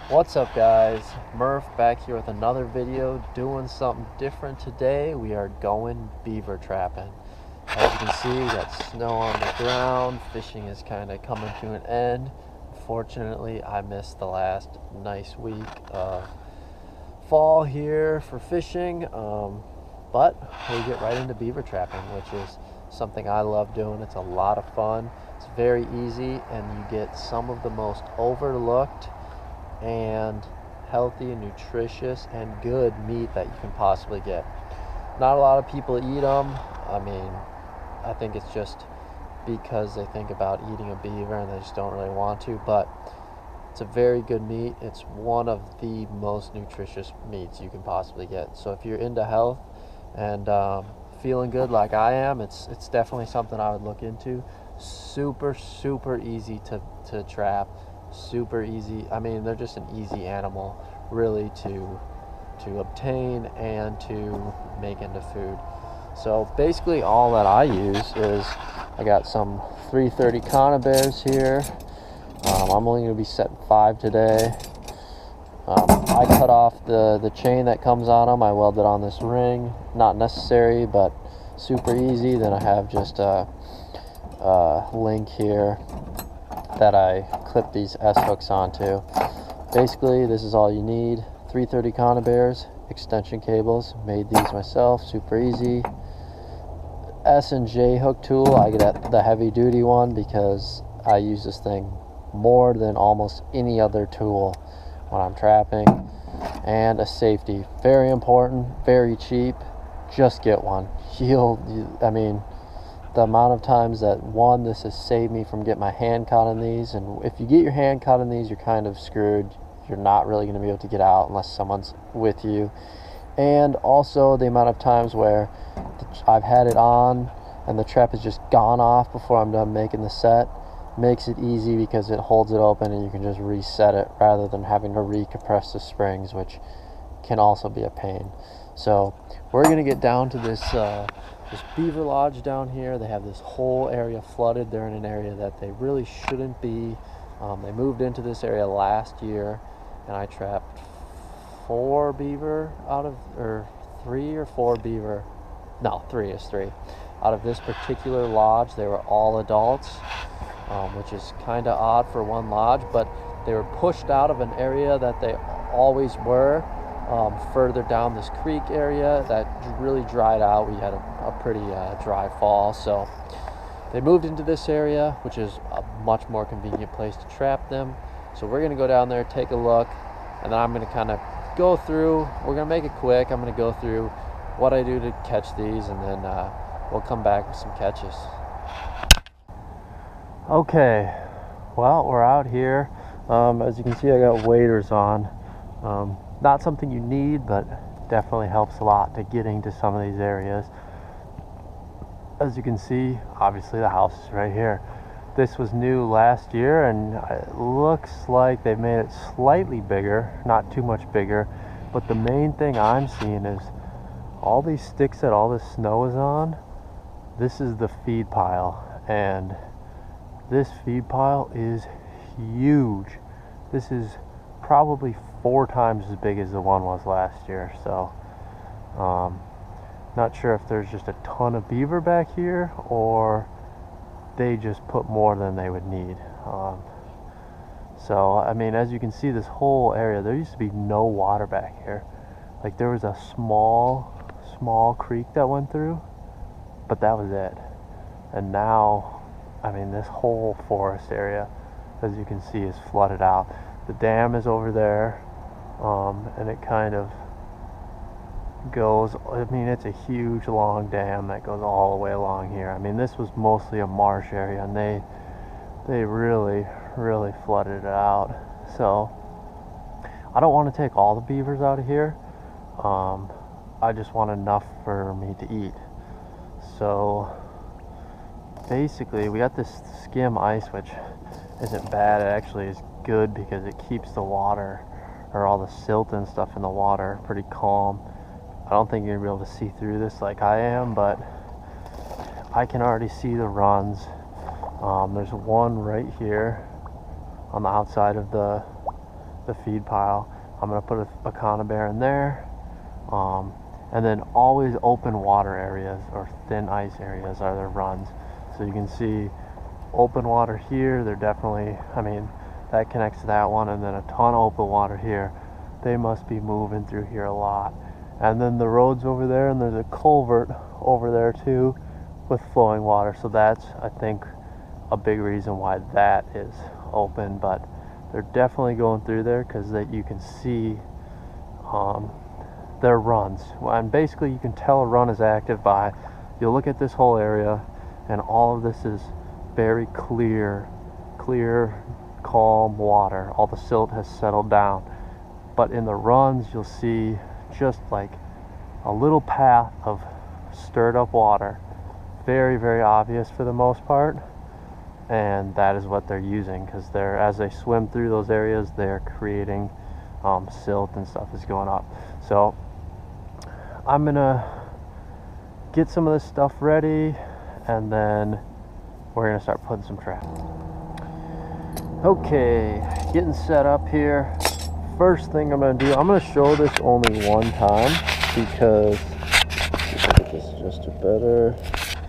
What's up, guys? Murph back here with another video, doing something different today. We are going beaver trapping. As you can see, we got snow on the ground. Fishing is kind of coming to an end. Unfortunately, I missed the last nice week of fall here for fishing, but we get right into beaver trapping, which is something I love doing. It's a lot of fun. It's very easy, and you get some of the most overlooked and healthy and nutritious and good meat that you can possibly get. Not a lot of people eat them. I think it's just because they think about eating a beaver and they just don't really want to, but it's a very good meat. It's one of the most nutritious meats you can possibly get. So if you're into health and feeling good like I am, it's definitely something I would look into. Super easy to trap. Super easy. They're just an easy animal really to obtain and to make into food. So basically all that I use is I got some 330 conibears here. I'm only going to be setting 5 today. I cut off the chain that comes on them. I weld it on this ring. Not necessary, but super easy. Then I have just a link here that I clip these S hooks onto. Basically, this is all you need. 330 conibears, extension cables. Made these myself, super easy. S and J hook tool. I get the heavy duty one because I use this thing more than almost any other tool when I'm trapping. And a safety, very important, very cheap. Just get one. The amount of times that this has saved me from getting my hand caught in these, and if you get your hand caught in these, you're kind of screwed. You're not really going to be able to get out unless someone's with you. And also the amount of times where I've had it on and the trap has just gone off before I'm done making the set makes it easy because it holds it open and you can just reset it rather than having to recompress the springs, which can also be a pain. So we're going to get down to this beaver lodge down here. They have this whole area flooded. They're in an area that they really shouldn't be. They moved into this area last year, and I trapped 4 beaver out of, or 3 or 4 beaver. No, 3 is 3. Out of this particular lodge, they were all adults, which is kind of odd for one lodge, but they were pushed out of an area that they always were. Further down this creek area that really dried out. We had a pretty dry fall, so they moved into this area, which is a much more convenient place to trap them. So we're going to go down there, take a look, and then I'm going to kind of go through. We're going to make it quick. I'm going to go through what I do to catch these, and then we'll come back with some catches. Okay, well, we're out here. As you can see, I got waders on. Not something you need, but definitely helps a lot to getting to some of these areas. As you can see, obviously the house is right here. This was new last year, and it looks like they've made it slightly bigger, not too much bigger. But the main thing I'm seeing is all these sticks that all this snow is on. This is the feed pile, and this feed pile is huge. This is probably 4 times as big as the one was last year. So not sure if there's just a ton of beaver back here or they just put more than they would need. So as you can see, this whole area, there used to be no water back here. Like, there was a small creek that went through, but that was it. And now this whole forest area, as you can see, is flooded out. The dam is over there, and it kind of goes, it's a huge long dam that goes all the way along here. This was mostly a marsh area, and they really flooded it out. So I don't want to take all the beavers out of here. I just want enough for me to eat. So basically, we got this skim ice, which isn't bad. It actually is good because it keeps the water, or all the silt and stuff in the water, pretty calm. I don't think you're gonna be able to see through this like I am, but I can already see the runs. There's one right here on the outside of the the feed pile. I'm going to put a conibear in there. And then always open water areas or thin ice areas are their runs. So you can see open water here, they're definitely, I mean, that connects to that one, and then a ton of open water here. They must be moving through here a lot. And then the road's over there, and there's a culvert over there too with flowing water. So that's, I think, a big reason why that is open. But they're definitely going through there because you can see their runs. And basically you can tell a run is active by, you'll look at this whole area and all of this is very clear, calm water. All the silt has settled down. But in the runs you'll see just like a little path of stirred up water. Very, very obvious for the most part. And that is what they're using, because as they swim through those areas, they're creating silt and stuff is going up. So I'm gonna get some of this stuff ready, and then we're gonna start putting some traps. Okay, getting set up here. First thing I'm gonna do, I'm gonna show this only one time because, look at this just a better.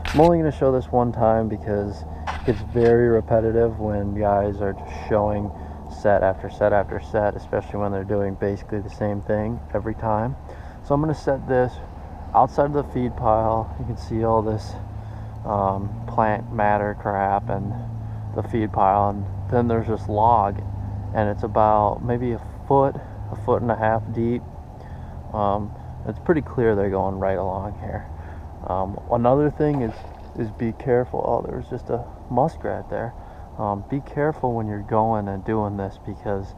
I'm only gonna show this one time because it's very repetitive when guys are just showing set after set after set, especially when they're doing basically the same thing every time. So I'm going to set this outside of the feed pile. You can see all this plant matter crap and the feed pile, and then there's this log, and it's about maybe a foot and a half deep. It's pretty clear they're going right along here. Another thing is be careful. Oh, there's just a muskrat there. Be careful when you're going and doing this, because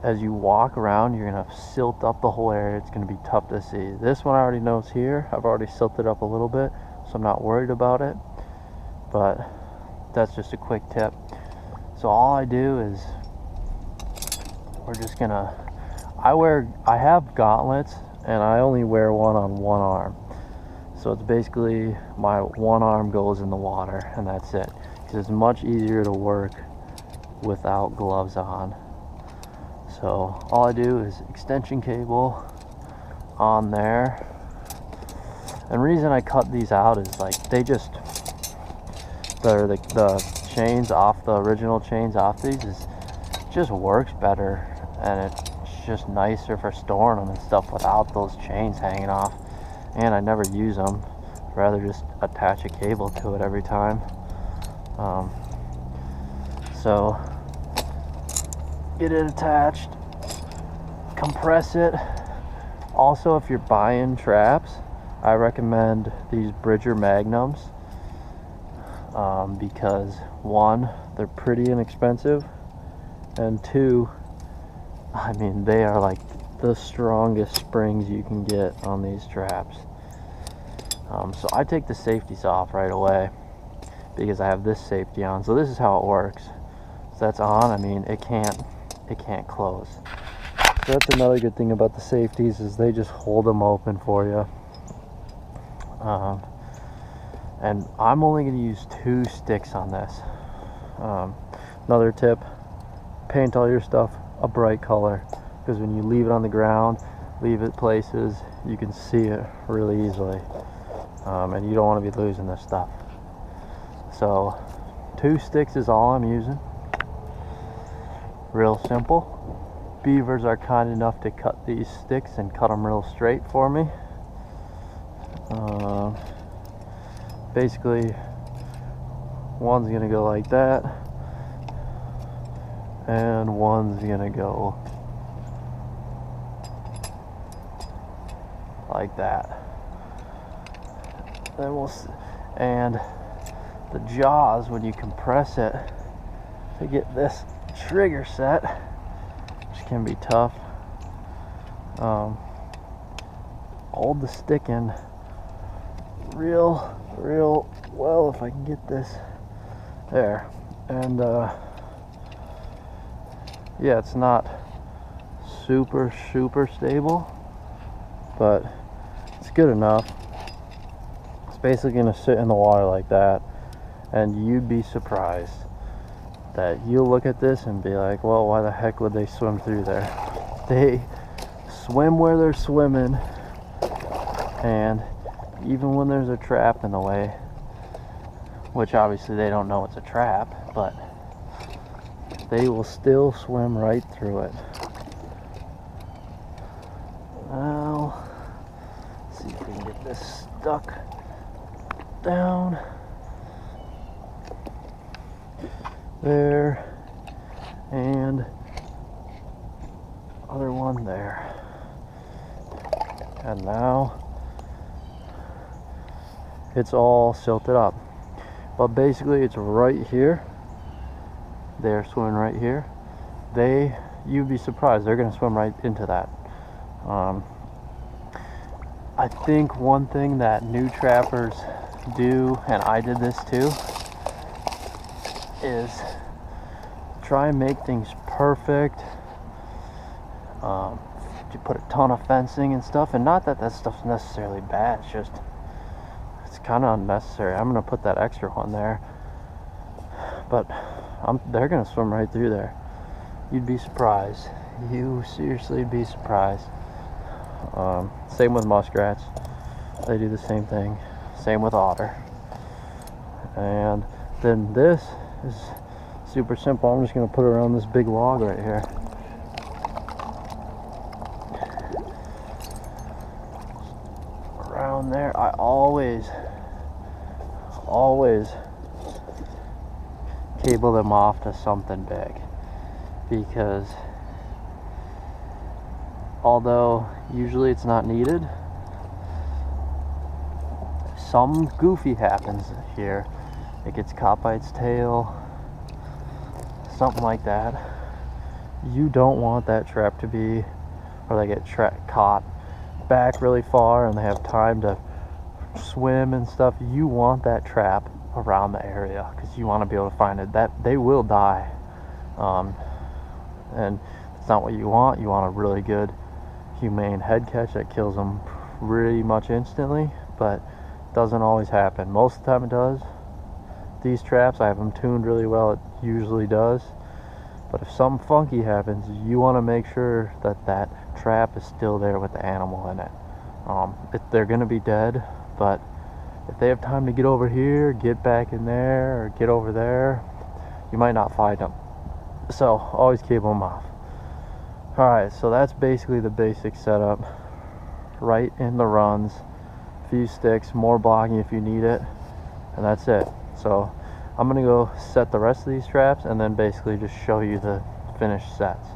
as you walk around you're gonna silt up the whole area. It's gonna be tough to see. This one I already know is here. I've already silted up a little bit, so I'm not worried about it, but that's just a quick tip. So all I do is we're just gonna, I have gauntlets and I only wear one on one arm. So it's basically my one arm goes in the water and that's it. Because it's much easier to work without gloves on. So all I do is extension cable on there. And the reason I cut these out is like the chains off, the original chains off these just works better, and it's just nicer for storing them and stuff without those chains hanging off. And I never use them. I'd rather just attach a cable to it every time. So get it attached, compress it. Also, if you're buying traps, I recommend these Bridger Magnums, because one, they're pretty inexpensive, and two, I mean, they are like the strongest springs you can get on these traps. So I take the safeties off right away because I have this safety on. So this is how it works. So that's on. I mean, it can't close. So that's another good thing about the safeties, is they just hold them open for you. And I'm only going to use 2 sticks on this. Another tip, paint all your stuff a bright color, because when you leave it on the ground, leave it places, you can see it really easily. And you don't want to be losing this stuff. So 2 sticks is all I'm using. Real simple. Beavers are kind enough to cut these sticks and cut them real straight for me. Basically, one's gonna go like that, and one's gonna go like that. Then and the jaws, when you compress it to get this trigger set, which can be tough, hold the stick in real well, if I can get this there. And yeah, it's not super stable, but it's good enough. It's basically gonna sit in the water like that, and you'd be surprised that you'll look at this and be like, well, why the heck would they swim through there? They swim where they're swimming, and even when there's a trap in the way, which obviously they don't know it's a trap, but they will still swim right through it. Now, let's see if we can get this stuck down there, and other one there. And now it's all silted up, but basically it's right here. They're swimming right here. You'd be surprised, they're gonna swim right into that. I think one thing that new trappers do, and I did this too, is try and make things perfect. You put a ton of fencing and stuff, and not that that stuff's necessarily bad, it's just it's kind of unnecessary. I'm gonna put that extra one there, but they're gonna swim right through there. You'd be surprised. You seriously be surprised. Same with muskrats, they do the same thing. Same with otter. And then this is super simple. I'm just gonna put it around this big log right here. Around there, I always cable them off to something big, because although usually it's not needed, some goofy happens here. It gets caught by its tail, something like that. You don't want that trap to be, or they get caught back really far and they have time to swim and stuff. You want that trap around the area because you want to be able to find it. That they will die, and it's not what you want. You want a really good humane head catch that kills them pretty much instantly, but doesn't always happen. Most of the time it does. These traps, I have them tuned really well, it usually does. But if something funky happens, you want to make sure that that trap is still there with the animal in it. They're going to be dead, but if they have time to get over here, get back in there, or get over there, you might not find them. So always cable them off. Alright, so that's basically the basic setup. Right in the runs, a few sticks, more blocking if you need it, and that's it. So I'm gonna go set the rest of these traps and then basically just show you the finished sets.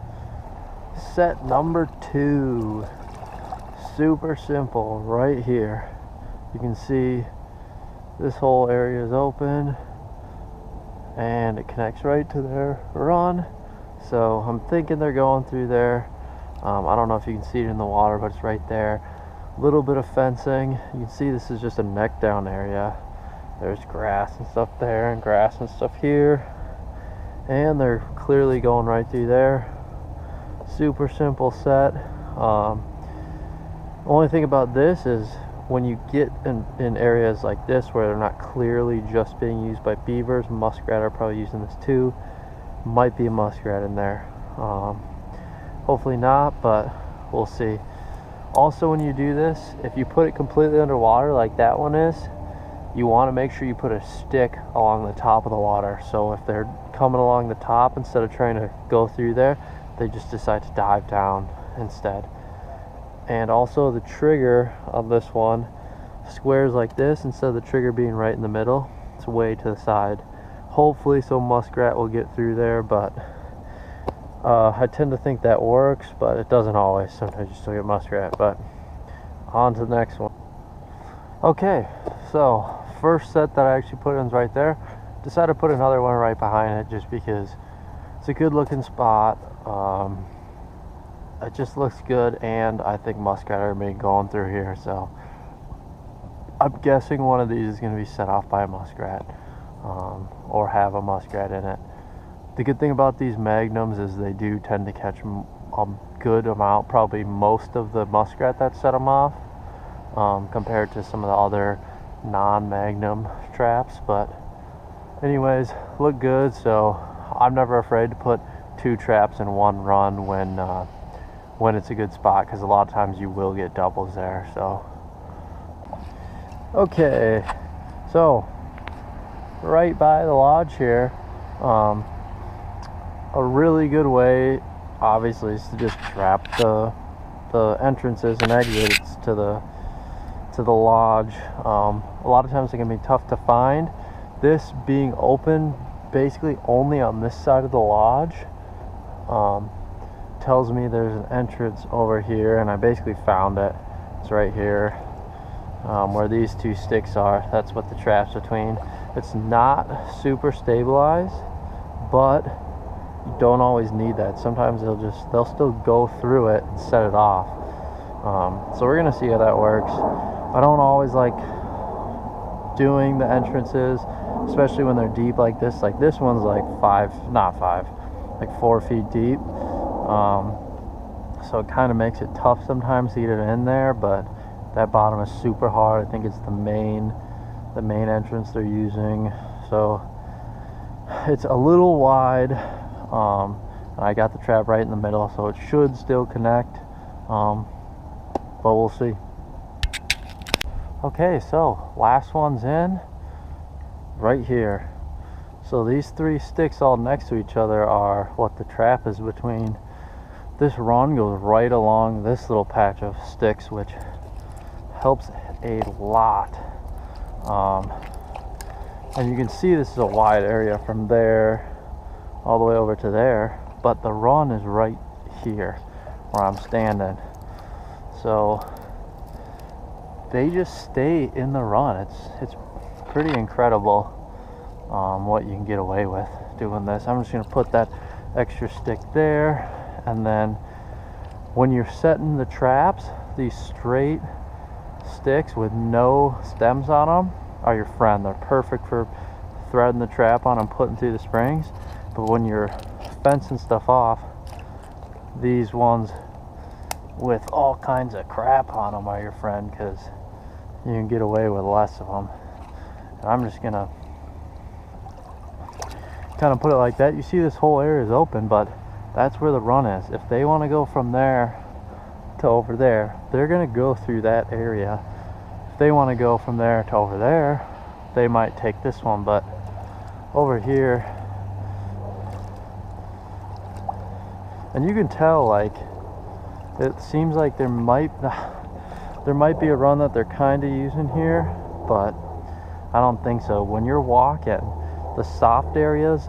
Set number 2, super simple. Right here you can see this whole area is open and it connects right to their run. So I'm thinking they're going through there. I don't know if you can see it in the water, but it's right there. A little bit of fencing. You can see this is just a neck down area. There's grass and stuff there, and grass and stuff here, and they're clearly going right through there. Super simple set. The only thing about this is when you get in areas like this where they're not clearly just being used by beavers, muskrat are probably using this too. Might be a muskrat in there. Hopefully not, but we'll see. Also, when you do this, if you put it completely underwater like that one is, you want to make sure you put a stick along the top of the water. So if they're coming along the top, instead of trying to go through there, they just decide to dive down instead. And also the trigger on this one squares like this instead of the trigger being right in the middle. It's way to the side. Hopefully some muskrat will get through there, but I tend to think that works, but it doesn't always. Sometimes you still get muskrat. But on to the next one. Okay, so first set that I actually put in is right there. Decided to put another one right behind it just because it's a good looking spot. It just looks good, and I think muskrat are maybe going through here, so I'm guessing one of these is going to be set off by a muskrat, or have a muskrat in it. The good thing about these magnums is they do tend to catch a good amount, probably most of the muskrat that set them off, compared to some of the other non-magnum traps. But anyways, look good, so I'm never afraid to put 2 traps in one run when it's a good spot, because a lot of times you will get doubles there. So okay, so right by the lodge here, a really good way obviously is to just trap the entrances and exits to the lodge. A lot of times they can be tough to find. This being open basically only on this side of the lodge tells me there's an entrance over here, and I basically found it. It's right here, where these 2 sticks are. That's what the trap's between. It's not super stabilized, but you don't always need that. Sometimes they'll still go through it and set it off. So we're gonna see how that works. I don't always like doing the entrances, especially when they're deep like this. Like this one's like 4 feet deep. So it kind of makes it tough sometimes to get it in there, but that bottom is super hard. I think it's the main entrance they're using. So it's a little wide. And I got the trap right in the middle, so it should still connect, but we'll see. Okay, so last one's in right here. So these 3 sticks all next to each other are what the trap is between. This run goes right along this little patch of sticks, which helps a lot. And you can see this is a wide area from there all the way over to there, but the run is right here where I'm standing. So they just stay in the run. It's pretty incredible what you can get away with doing this. I'm just gonna put that extra stick there, and then when you're setting the traps, these straight sticks with no stems on them are your friend. They're perfect for threading the trap on and putting through the springs. But when you're fencing stuff off, these ones with all kinds of crap on them are your friend, because you can get away with less of them. And I'm just gonna kind of put it like that. You see this whole area is open, but that's where the run is. If they want to go from there to over there, they're gonna go through that area. If they want to go from there to over there, they might take this one. But over here, and you can tell, like, it seems like there might be a run that they're kind of using here, but I don't think so. When you're walking, the soft areas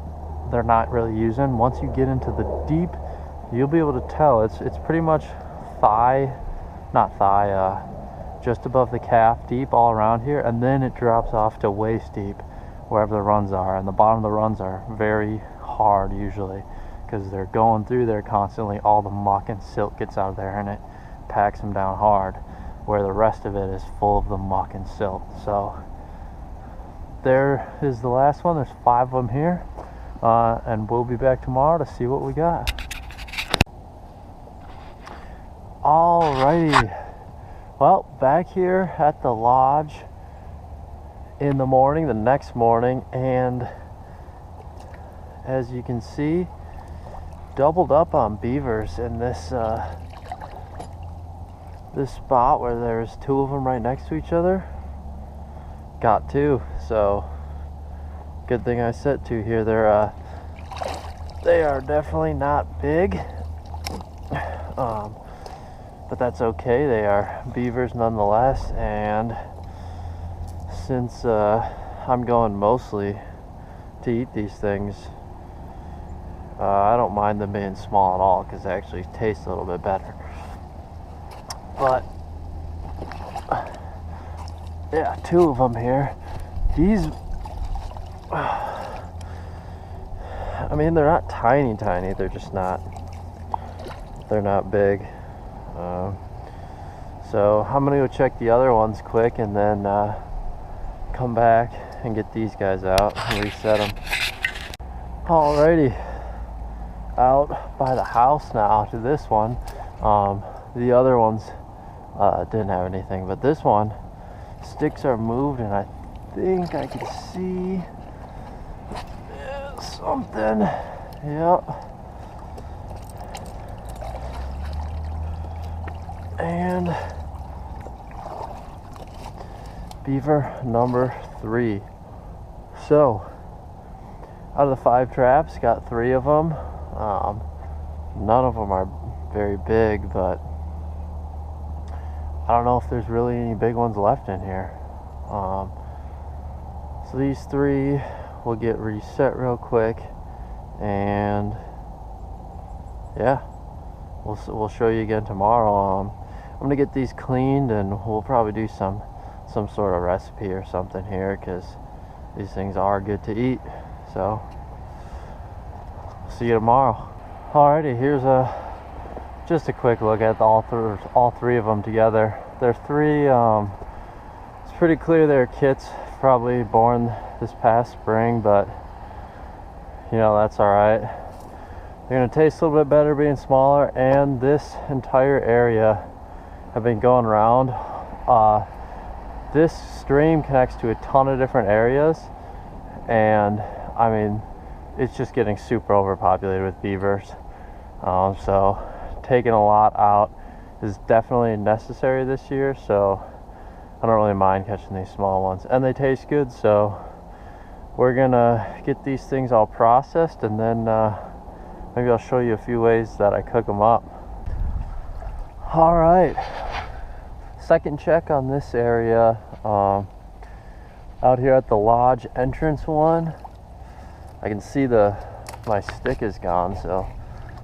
they're not really using. Once you get into the deep, you'll be able to tell. It's pretty much just above the calf deep all around here, and then it drops off to waist deep wherever the runs are. And the bottom of the runs are very hard usually, because they're going through there constantly. All the muck and silt gets out of there and it packs them down hard, where the rest of it is full of the muck and silt. So there is the last one. There's 5 of them here, and we'll be back tomorrow to see what we got. Alrighty, well, back here at the lodge in the morning, the next morning, and as you can see, doubled up on beavers in this this spot where there's 2 of them right next to each other. Got 2, so good thing I set 2 here. They are definitely not big, but that's okay. They are beavers nonetheless, and since I'm going mostly to eat these things, I don't mind them being small at all, because they actually taste a little bit better. But yeah, 2 of them here. These, I mean, they're not tiny, they're just not, they're not big. So I'm gonna go check the other ones quick, and then come back and get these guys out and reset them. Alrighty, out by the house now to this one. The other ones didn't have anything, but this one, sticks are moved, and I think I can see something. Yep. And beaver number 3. So, out of the 5 traps, got 3 of them. None of them are very big, but I don't know if there's really any big ones left in here. So these 3 will get reset real quick, and yeah, we'll show you again tomorrow. I'm gonna get these cleaned, and we'll probably do some sort of recipe or something here, because these things are good to eat. So see you tomorrow. Alrighty, here's just a quick look at all 3 of them together. They're 3. It's pretty clear they're kits, probably born this past spring, but you know, that's all right. They're gonna taste a little bit better being smaller, and this entire area have been going around. This stream connects to a ton of different areas, and I mean, it's just getting super overpopulated with beavers. So taking a lot out is definitely necessary this year, so I don't really mind catching these small ones, and they taste good. So we're gonna get these things all processed, and then maybe I'll show you a few ways that I cook them up. All right, second check on this area. Out here at the lodge entrance one, I can see my stick is gone, so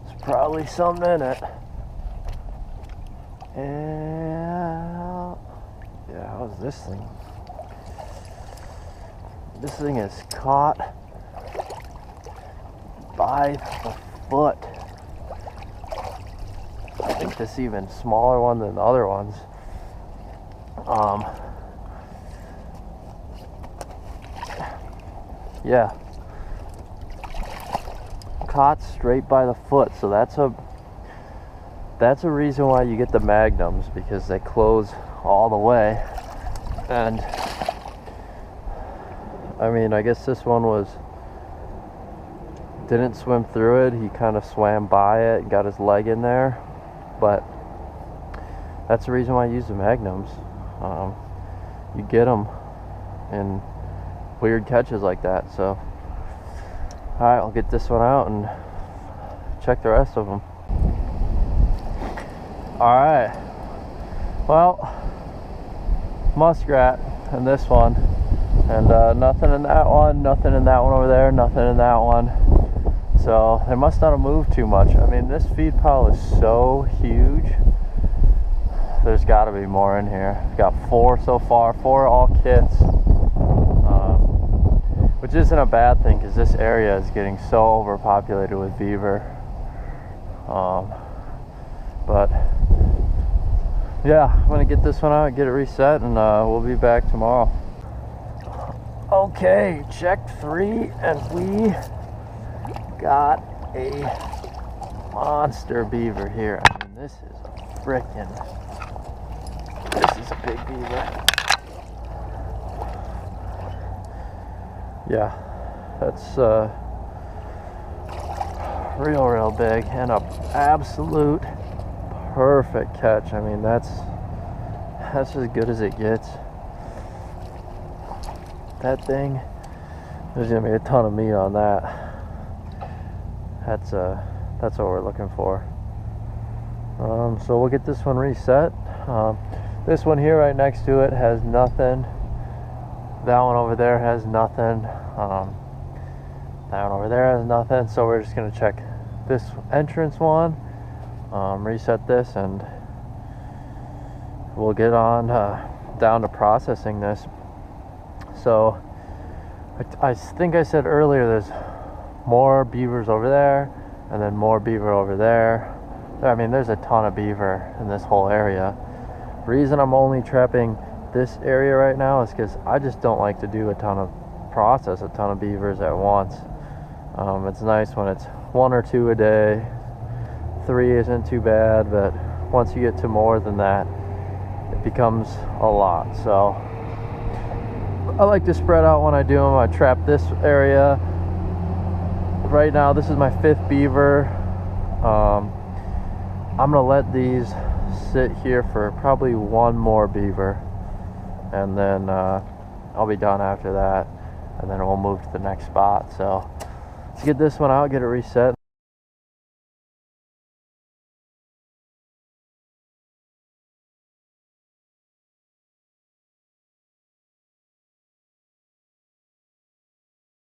there's probably something in it. And yeah, how's this thing? This thing is caught by the foot. I think this is even smaller one than the other ones. Yeah, caught straight by the foot. So that's a reason why you get the magnums, because they close all the way. And I mean, I guess this one didn't swim through it. He kind of swam by it and got his leg in there, but that's the reason why I use the magnums. You get them in weird catches like that. So all right, I'll get this one out and check the rest of them. All right, well, muskrat in this one, and nothing in that one, nothing in that one over there, nothing in that one. So they must not have moved too much. I mean, this feed pile is so huge. There's got to be more in here. Got 4 so far, 4 all kits, which isn't a bad thing, because this area is getting so overpopulated with beaver. But yeah, I'm gonna get this one out, get it reset, and we'll be back tomorrow. Okay, check 3, and we got a monster beaver here. I mean, this is a big beaver. Yeah, that's real big, and a absolute perfect catch. I mean, that's as good as it gets. That thing, there's gonna be a ton of meat on that. That's what we're looking for. So we'll get this one reset. This one here right next to it has nothing. That one over there has nothing. That one over there has nothing. So we're just gonna check this entrance one, reset this, and we'll get on down to processing this. So I think I said earlier, there's more beavers over there, and then more beaver over there. I mean, there's a ton of beaver in this whole area. Reason I'm only trapping this area right now is because I just don't like to do a ton of beavers at once. It's nice when it's 1 or 2 a day. 3 isn't too bad, but once you get to more than that, it becomes a lot. So I like to spread out when I do them. I trap this area, right now this is my 5th beaver. I'm gonna let these sit here for probably one more beaver, and then I'll be done after that, and then we'll move to the next spot. So let's get this one out, get it reset.